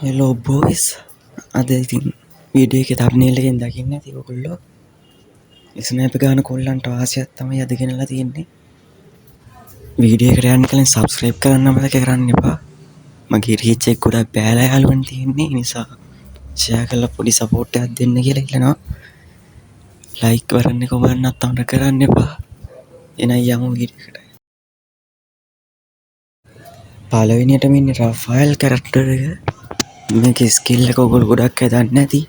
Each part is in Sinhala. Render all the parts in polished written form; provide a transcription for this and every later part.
හෙලෝ බෝයිස් අද ඉතින් වීඩියෝ එකේ තම්බ්නේල් එකෙන් දකින්න ඇති ඔයගොල්ලෝ ස්නයිපර් ගන්න කොල්ලන්ට වාසියක් තමයි අද ගෙනලා තියෙන්නේ. වීඩියෝ එකට යන්න කලින් සබ්ස්ක්‍රයිබ් කරන්න මතක කරන්න එපා. මගේ රීච් එක ගොඩක් බෑලා යාළුවන් තියෙන්නේ. ඒ නිසා ෂෙයා කරලා පොඩි සපෝට් එකක් දෙන්න කියලා ඉල්ලනවා. ලයික් කරන්න කොමන්ට් අමතක කරන්න එපා. එනයි යමු වීඩියෝ එකට. පළවෙනියටම ඉන්නේ රෆායල් කැරක්ටර් එක. මේකේ ස්කිල් එක ඔයගොල්ලෝ ගොඩක් අය දන්නේ නැති.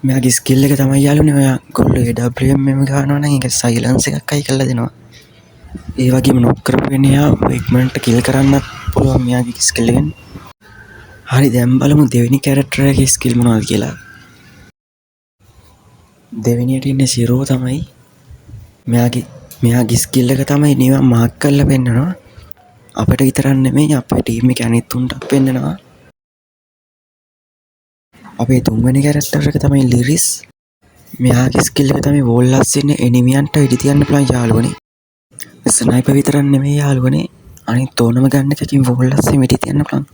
මෙයාගේ ස්කිල් එක තමයි යාළුවනේ ඔයා ගොල්ලෝ AWM එක ගන්නවා නම් ඒක සයිලන්ස් එකක් අයි කරලා දෙනවා. ඒ වගේම නොක් කරපු වෙන්නේ යා ඉක්මනට කිල් කරන්නත් පුළුවන් මෙයාගේ ස්කිල් එකෙන්. හරි දැන් බලමු දෙවෙනි කැරක්ටර් එකේ ස්කිල් මොනවද කියලා. දෙවෙනියට ඉන්නේ සිරෝ තමයි. මෙයාගේ ස්කිල් එක තමයි නිකන් මාක් කරලා පෙන්නනවා. අපිට විතරක් නෙමෙයි අපේ ටීම් එකේ අනිත් උන්ටත් පෙන්නනවා. අපේ තුන්වෙනි කැරක්ටර් එක තමයි ලිරිස්. මෙයාගේ ස්කිල් එක තමයි වෝල්ලස් ඉන්න එනිමියන්ට ඉඩ තියන්න පුළුවන් යාළුවනේ. ස්නයිපර් විතරක් නෙමෙයි යාළුවනේ අනිත් ඕනම ගන්න එකකින් වෝල්ලස් ඉඩ තියන්න පුළුවන්.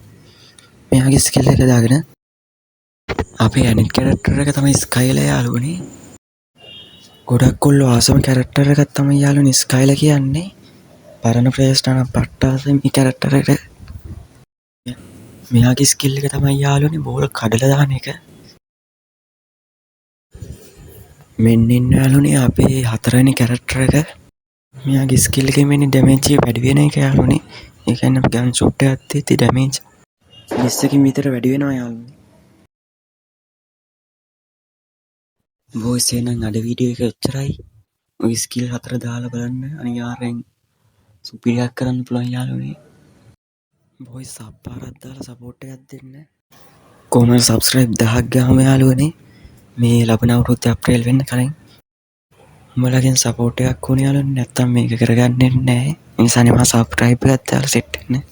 මෙයාගේ ස්කිල් එක දාගෙන අපේ අනිත් කැරක්ටර් එක තමයි ස්කයිලා යාළුවනේ. ගොඩක් කොල්ලෝ ආසම කැරක්ටර් එකක් තමයි යාළුවනේ ස්කයිලා කියන්නේ. පරණ ප්ලේයර්ස් නම් පට්ටාසෙ මේ කැරක්ටර් එක. මෙයාගේ ස්කිල් එක තමයි යාළුවනේ බෝල් කඩලා දාන එක. මෙන්න ඉන්න යාළුවනේ අපේ හතරවෙනි කැරක්ටර් එක. මෙයාගේ ස්කිල් එකෙන් වෙන්නේ ඩැමේජ් එක වැඩි වෙන එක යාළුවනේ. ඒ කියන්නේ අපි ගන් ෂොට් එකක් දෙද්දි ඩැමේජ් 20කින් විතර වැඩි වෙනවා යාළුවනේ. බොයිස් එහෙනම් අද වීඩියෝ එක එච්චරයි. ඔය ස්කිල් හතර දාලා බලන්න අනිවාර්යෙන් සුපිරියක් කරන්න පුළුවන් යාළුවනේ. බොයිස් සබ් පාරක් දාලා සපෝට් එකක් දෙන්න. කොහොමද සබ්ස්ක්‍රයිබ් 1000ක් ගාම යාළුවනේ. මේ ලබන අවුරුද්ද අප්‍රේල් වෙන්න කලින් උඹලගෙන් සපෝට් එකක් ඕනේ යාළුවනේ. නැත්තම් මේක කරගන්නේ නැහැ. ඒ නිසා නේ මම සබ්ස්ක්‍රයිබ් එකක් දාලා සෙට් වෙන්නේ.